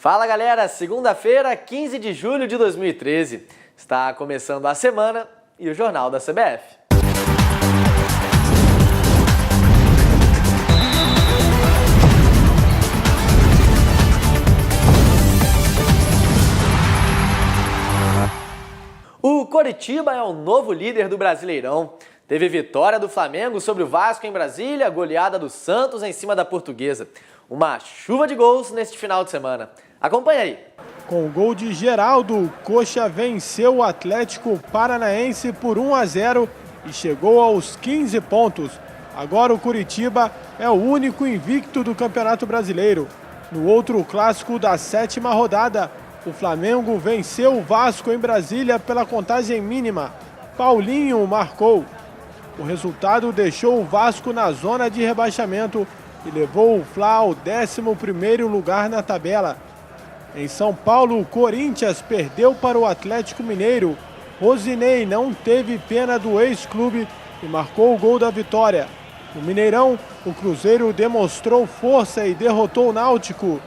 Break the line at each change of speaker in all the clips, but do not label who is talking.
Fala galera, segunda-feira, 15 de julho de 2013. Está começando a semana e o Jornal da CBF. O Coritiba é o novo líder do Brasileirão. Teve vitória do Flamengo sobre o Vasco em Brasília, goleada do Santos em cima da Portuguesa. Uma chuva de gols neste final de semana. Acompanhe aí.
Com o gol de Geraldo, o Coxa venceu o Atlético Paranaense por 1-0 e chegou aos 15 pontos. Agora o Coritiba é o único invicto do Campeonato Brasileiro. No outro clássico da 7ª rodada, o Flamengo venceu o Vasco em Brasília pela contagem mínima. Paulinho marcou. O resultado deixou o Vasco na zona de rebaixamento e levou o Fla ao 11º lugar na tabela. Em São Paulo, o Corinthians perdeu para o Atlético Mineiro. Rosinei não teve pena do ex-clube e marcou o gol da vitória. No Mineirão, o Cruzeiro demonstrou força e derrotou o Náutico,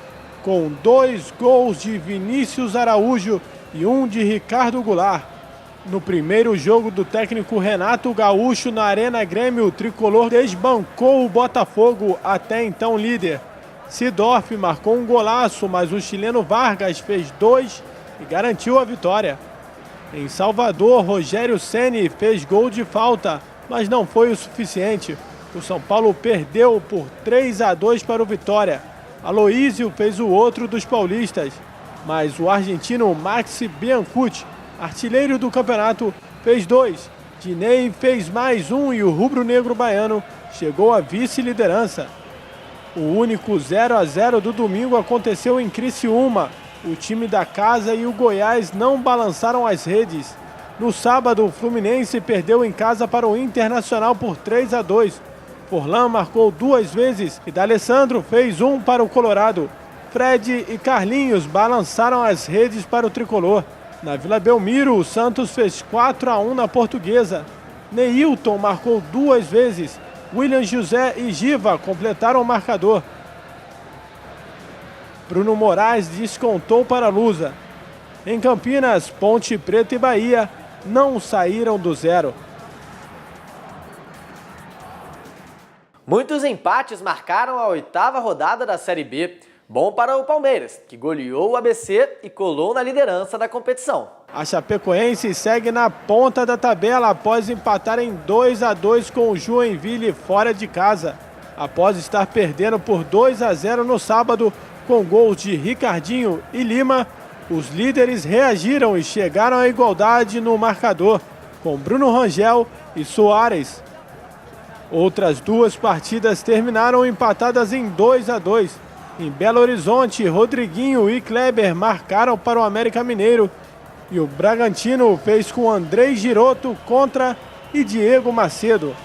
com 2 gols de Vinícius Araújo e 1 de Ricardo Goulart. No primeiro jogo do técnico Renato Gaúcho na Arena Grêmio, o tricolor desbancou o Botafogo, até então líder. Sidorf marcou um golaço, mas o chileno Vargas fez 2 e garantiu a vitória. Em Salvador, Rogério Ceni fez gol de falta, mas não foi o suficiente. O São Paulo perdeu por 3-2 para o Vitória. Aloísio fez o outro dos paulistas, mas o argentino Maxi Biancucci, artilheiro do campeonato, fez 2. Dinei fez mais 1 e o rubro-negro baiano chegou à vice-liderança. O único 0-0 do domingo aconteceu em Criciúma. O time da casa e o Goiás não balançaram as redes. No sábado, o Fluminense perdeu em casa para o Internacional por 3-2. Forlan marcou 2 vezes e D'Alessandro fez 1 para o Colorado. Fred e Carlinhos balançaram as redes para o tricolor. Na Vila Belmiro, o Santos fez 4-1 na Portuguesa. Neilton marcou 2 vezes. William José e Giva completaram o marcador. Bruno Moraes descontou para a Lusa. Em Campinas, Ponte Preta e Bahia não saíram do zero.
Muitos empates marcaram a 8ª rodada da Série B. Bom para o Palmeiras, que goleou o ABC e colou na liderança da competição.
A Chapecoense segue na ponta da tabela após empatar em 2-2 com o Joinville fora de casa. Após estar perdendo por 2-0 no sábado, com gols de Ricardinho e Lima, os líderes reagiram e chegaram à igualdade no marcador, com Bruno Rangel e Soares. Outras 2 partidas terminaram empatadas em 2-2. Em Belo Horizonte, Rodriguinho e Kleber marcaram para o América Mineiro e o Bragantino fez com Andrei Giroto contra e Diego Macedo.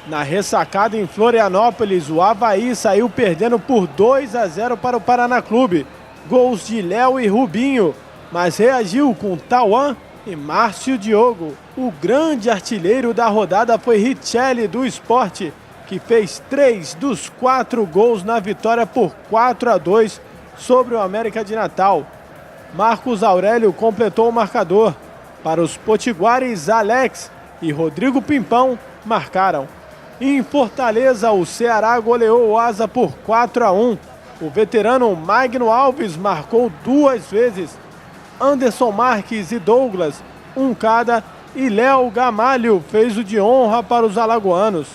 Na ressacada em Florianópolis, o Avaí saiu perdendo por 2-0 para o Paraná Clube. Gols de Léo e Rubinho, mas reagiu com Tauan e Márcio Diogo. O grande artilheiro da rodada foi Richelli do Sport, que fez 3 dos 4 gols na vitória por 4-2 sobre o América de Natal. Marcos Aurélio completou o marcador. Para os potiguares, Alex e Rodrigo Pimpão marcaram. Em Fortaleza, o Ceará goleou o Asa por 4-1. O veterano Magno Alves marcou 2 vezes. Anderson Marques e Douglas, 1 cada, e Léo Gamalho fez o de honra para os alagoanos.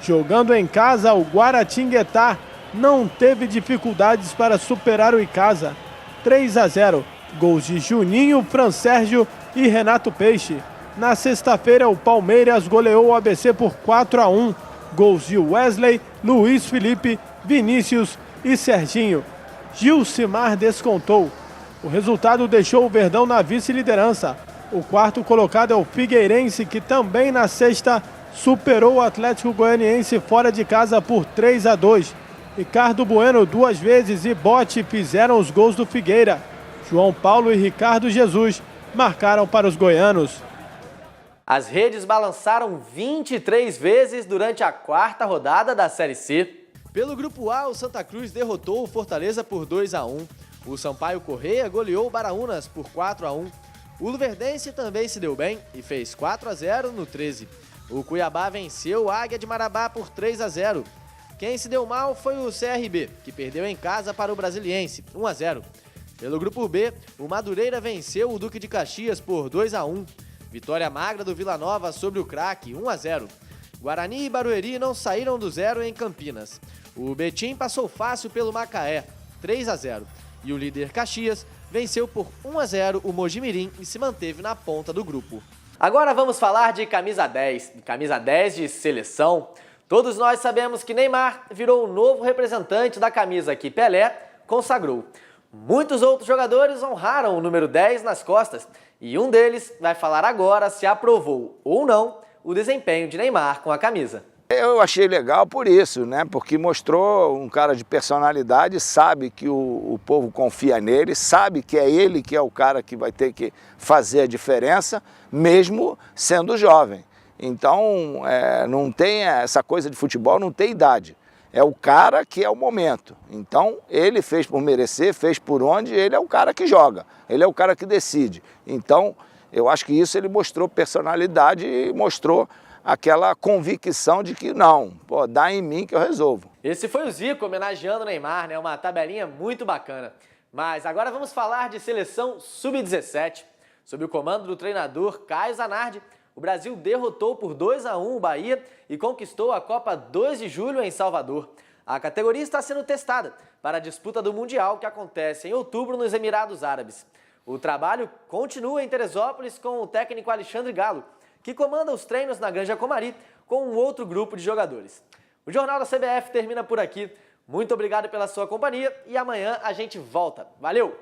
Jogando em casa, o Guaratinguetá não teve dificuldades para superar o Icasa. 3-0, gols de Juninho, Fran Sérgio e Renato Peixe. Na sexta-feira, o Palmeiras goleou o ABC por 4-1. Gols de Wesley, Luiz Felipe, Vinícius e Serginho. Gilcimar descontou. O resultado deixou o Verdão na vice-liderança. O 4º colocado é o Figueirense, que também na sexta superou o Atlético Goianiense fora de casa por 3-2. Ricardo Bueno 2 vezes e Bote fizeram os gols do Figueira. João Paulo e Ricardo Jesus marcaram para os goianos.
As redes balançaram 23 vezes durante a 4ª rodada da Série C. Pelo Grupo A, o Santa Cruz derrotou o Fortaleza por 2-1. O Sampaio Corrêa goleou o Baraunas por 4-1. O Luverdense também se deu bem e fez 4-0 no 13. O Cuiabá venceu o Águia de Marabá por 3-0. Quem se deu mal foi o CRB, que perdeu em casa para o Brasiliense, 1-0. Pelo Grupo B, o Madureira venceu o Duque de Caxias por 2-1. Vitória magra do Vila Nova sobre o Craque, 1-0. Guarani e Barueri não saíram do zero em Campinas. O Betim passou fácil pelo Macaé, 3-0. E o líder Caxias venceu por 1-0 o Mojimirim e se manteve na ponta do grupo. Agora vamos falar de camisa 10 de seleção. Todos nós sabemos que Neymar virou o novo representante da camisa que Pelé consagrou. Muitos outros jogadores honraram o número 10 nas costas e um deles vai falar agora se aprovou ou não o desempenho de Neymar com a camisa.
Eu achei legal por isso, né? Porque mostrou um cara de personalidade, sabe que o povo confia nele, sabe que é ele que é o cara que vai ter que fazer a diferença, mesmo sendo jovem. Então, não tem essa coisa de futebol, não tem idade. É o cara que é o momento. Então, ele fez por merecer, fez por onde, ele é o cara que joga, ele é o cara que decide. Então, eu acho que isso ele mostrou personalidade e mostrou aquela convicção de que não, pô, dá em mim que eu resolvo.
Esse foi o Zico homenageando o Neymar, né? Uma tabelinha muito bacana. Mas agora vamos falar de seleção sub-17. Sob o comando do treinador Caio Zanardi, o Brasil derrotou por 2-1 o Bahia e conquistou a Copa 2 de Julho em Salvador. A categoria está sendo testada para a disputa do Mundial que acontece em outubro nos Emirados Árabes. O trabalho continua em Teresópolis com o técnico Alexandre Galo, que comanda os treinos na Granja Comari com um outro grupo de jogadores. O Jornal da CBF termina por aqui. Muito obrigado pela sua companhia e amanhã a gente volta. Valeu!